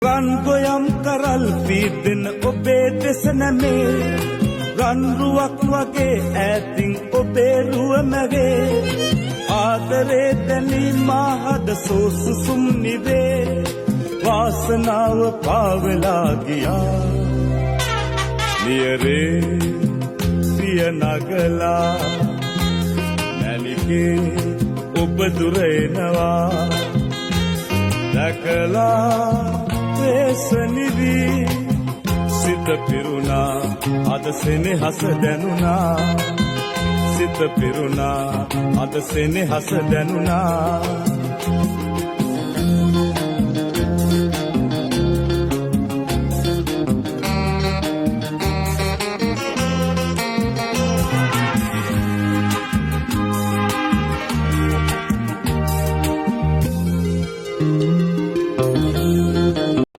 රන් ගොයම් කරල් පීදෙන ඔබේ දෙස නැමේ රන් රුවක් වගේ ඈතින් ඔබේ රුව මැවේ ආදරේ දැනී මාහද සෝසුසුම් නිවේ වාසනාව පාවෙලා ගියා නියරේ පිය නගලා නැලිගේ ඔබ දුර එනවා දැකලා වේසනිවි සිත පිරුණා අද සෙනෙහස දැනුණා සිත පිරුණා අද සෙනෙහස දැනුණා